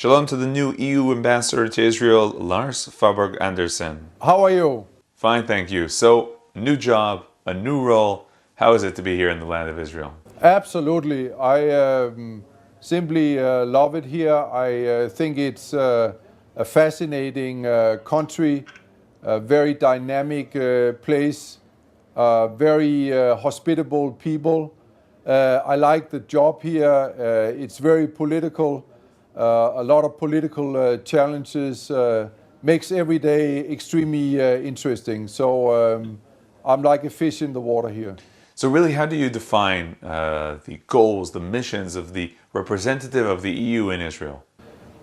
Shalom to the new EU ambassador to Israel, Lars Faberg Andersen. How are you? Fine, thank you. So, new job, a new role. How is it to be here in the land of Israel? Absolutely. I simply love it here. I think it's a fascinating country, a very dynamic place, very hospitable people. I like the job here. It's very political. A lot of political challenges makes every day extremely interesting. So I'm like a fish in the water here. So really, how do you define the goals, the missions of the representative of the EU in Israel?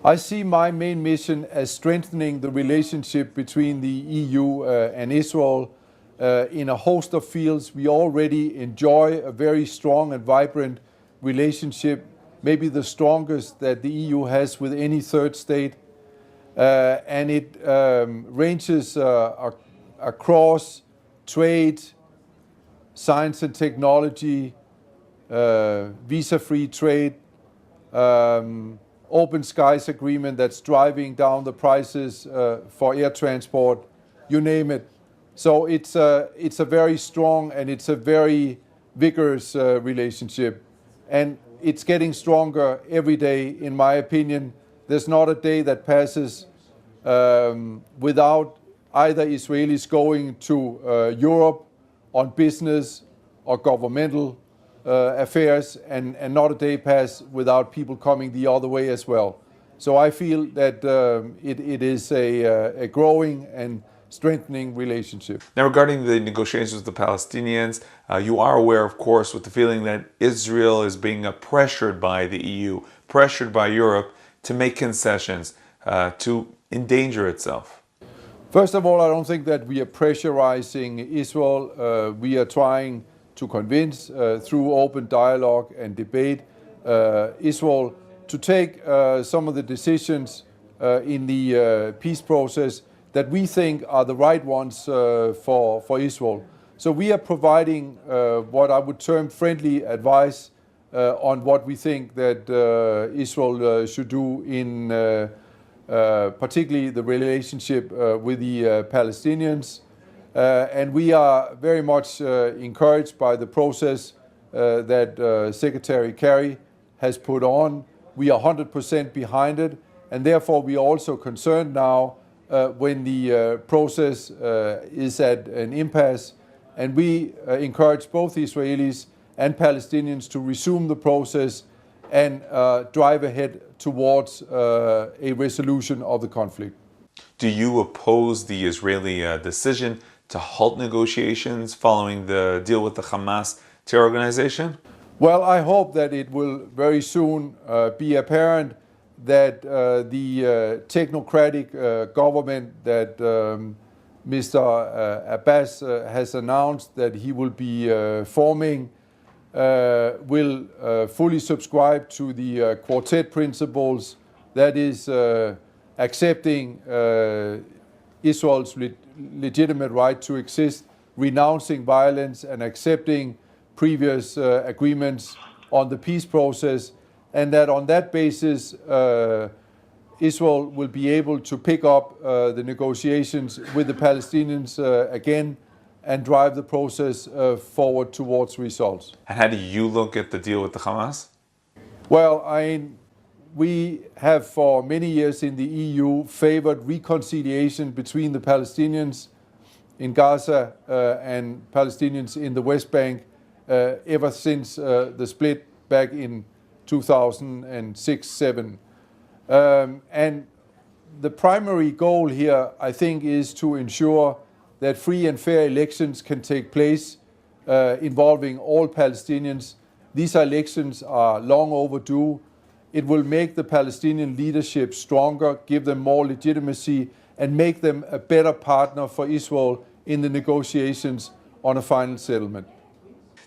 I see my main mission as strengthening the relationship between the EU and Israel in a host of fields. We already enjoy a very strong and vibrant relationship, maybe the strongest that the EU has with any third state. And it ranges across trade, science and technology, visa-free trade, open skies agreement that's driving down the prices for air transport, you name it. So it's a very strong and it's a very vigorous relationship. And it's getting stronger every day, in my opinion. There's not a day that passes without either Israelis going to Europe on business or governmental affairs, and not a day pass without people coming the other way as well. So I feel that it is a growing and strengthening relationship. Now, regarding the negotiations with the Palestinians, you are aware, of course, with the feeling that Israel is being pressured by the EU, pressured by Europe to make concessions, to endanger itself. First of all, I don't think that we are pressurizing Israel. We are trying to convince, through open dialogue and debate, Israel to take some of the decisions in the peace process that we think are the right ones for Israel. So we are providing what I would term friendly advice on what we think that Israel should do in particularly the relationship with the Palestinians. And we are very much encouraged by the process that Secretary Kerry has put on. We are 100% behind it, and therefore we are also concerned now when the process is at an impasse, and we encourage both Israelis and Palestinians to resume the process and drive ahead towards a resolution of the conflict. Do you oppose the Israeli decision to halt negotiations following the deal with the Hamas terror organization? Well, I hope that it will very soon be apparent that the technocratic government that Mr. Abbas has announced that he will be forming will fully subscribe to the quartet principles, that is accepting Israel's legitimate right to exist, renouncing violence, and accepting previous agreements on the peace process, and that on that basis Israel will be able to pick up the negotiations with the Palestinians again and drive the process forward towards results. And how do you look at the deal with the Hamas? Well, we have for many years in the EU favored reconciliation between the Palestinians in Gaza and Palestinians in the West Bank ever since the split back in 2006-07. And the primary goal here, I think, is to ensure that free and fair elections can take place involving all Palestinians. These elections are long overdue. It will make the Palestinian leadership stronger, give them more legitimacy, and make them a better partner for Israel in the negotiations on a final settlement.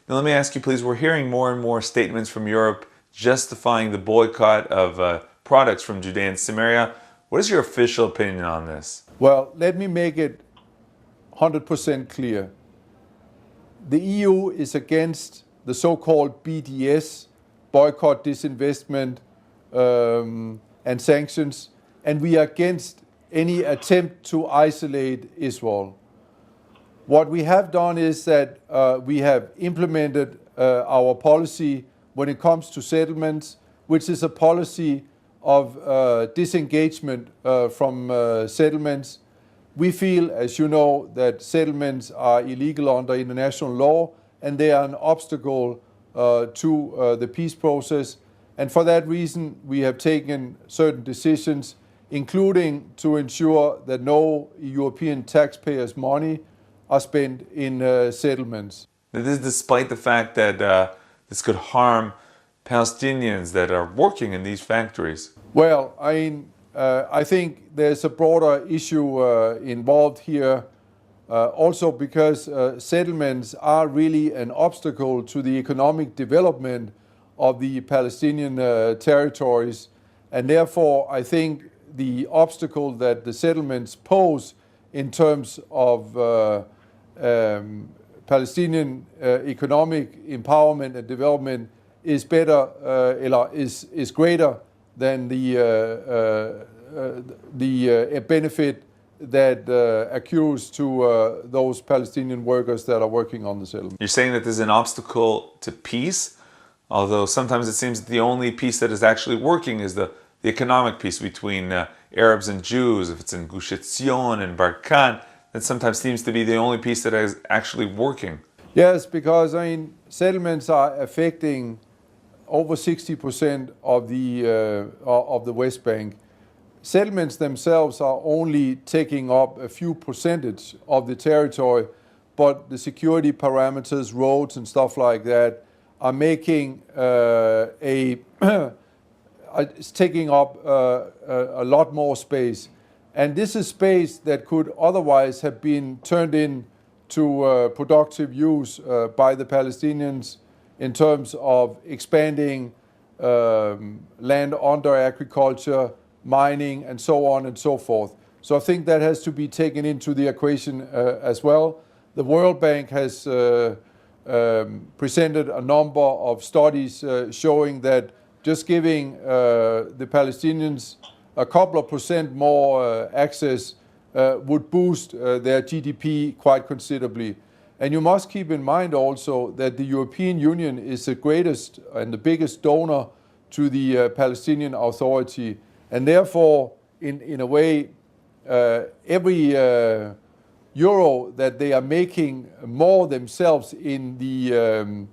Now let me ask you, please, we're hearing more and more statements from Europe justifying the boycott of products from Judea and Samaria. What is your official opinion on this? Well, let me make it 100% clear. The EU is against the so-called BDS, boycott, disinvestment, and sanctions, and we are against any attempt to isolate Israel. What we have done is that we have implemented our policy when it comes to settlements, which is a policy of disengagement from settlements. We feel, as you know, that settlements are illegal under international law and they are an obstacle to the peace process. And for that reason, we have taken certain decisions, including to ensure that no European taxpayers' money are spent in settlements. This is despite the fact that this could harm Palestinians that are working in these factories. Well, I think there's a broader issue involved here, also because settlements are really an obstacle to the economic development of the Palestinian territories. And therefore, I think the obstacle that the settlements pose in terms of Palestinian economic empowerment and development is greater than the benefit that accrues to those Palestinian workers that are working on the settlement. You're saying that there's an obstacle to peace, although sometimes it seems that the only peace that is actually working is the economic peace between Arabs and Jews. If it's in Gush Etzion and Barkan, that sometimes seems to be the only peace that is actually working. Yes, because settlements are affecting over 60% of the West Bank. Settlements themselves are only taking up a few percentage of the territory, but the security parameters, roads and stuff like that are making it's taking up a lot more space. And this is space that could otherwise have been turned into productive use by the Palestinians in terms of expanding land under agriculture, mining, and so on and so forth. So I think that has to be taken into the equation as well. The World Bank has presented a number of studies showing that just giving the Palestinians a couple of percent more access would boost their GDP quite considerably. And you must keep in mind also that the European Union is the greatest and the biggest donor to the Palestinian Authority. And therefore, in a way, every euro that they are making more themselves in the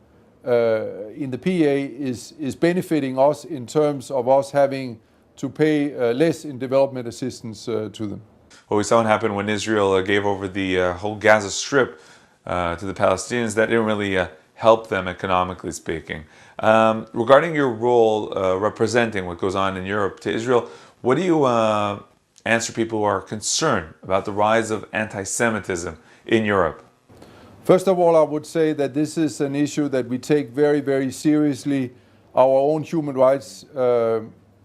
PA is benefiting us in terms of us having to pay less in development assistance to them. Well, we saw what happened when Israel gave over the whole Gaza Strip to the Palestinians. That didn't really help them economically speaking. Regarding your role representing what goes on in Europe to Israel, what do you answer people who are concerned about the rise of anti-Semitism in Europe? First of all, I would say that this is an issue that we take very, very seriously. Our own human rights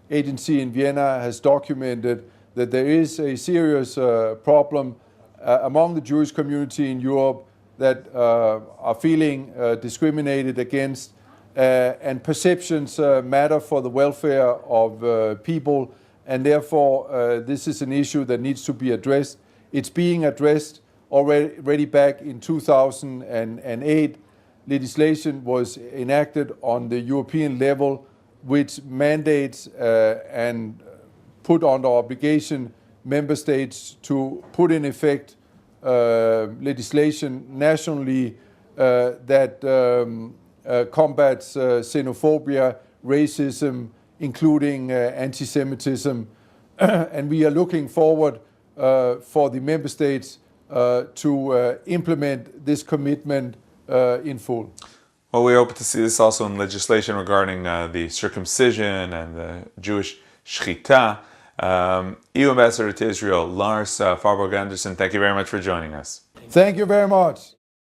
agency in Vienna has documented that there is a serious problem among the Jewish community in Europe that are feeling discriminated against, and perceptions matter for the welfare of people, and therefore this is an issue that needs to be addressed. It's being addressed already back in 2008. Legislation was enacted on the European level which mandates and put under obligation member states to put in effect legislation nationally that combats xenophobia, racism, including anti-Semitism. And we are looking forward for the member states to implement this commitment in full. Well, we hope to see this also in legislation regarding the circumcision and the Jewish shechita. EU Ambassador to Israel, Lars Farborg Andersen, thank you very much for joining us. Thank you very much.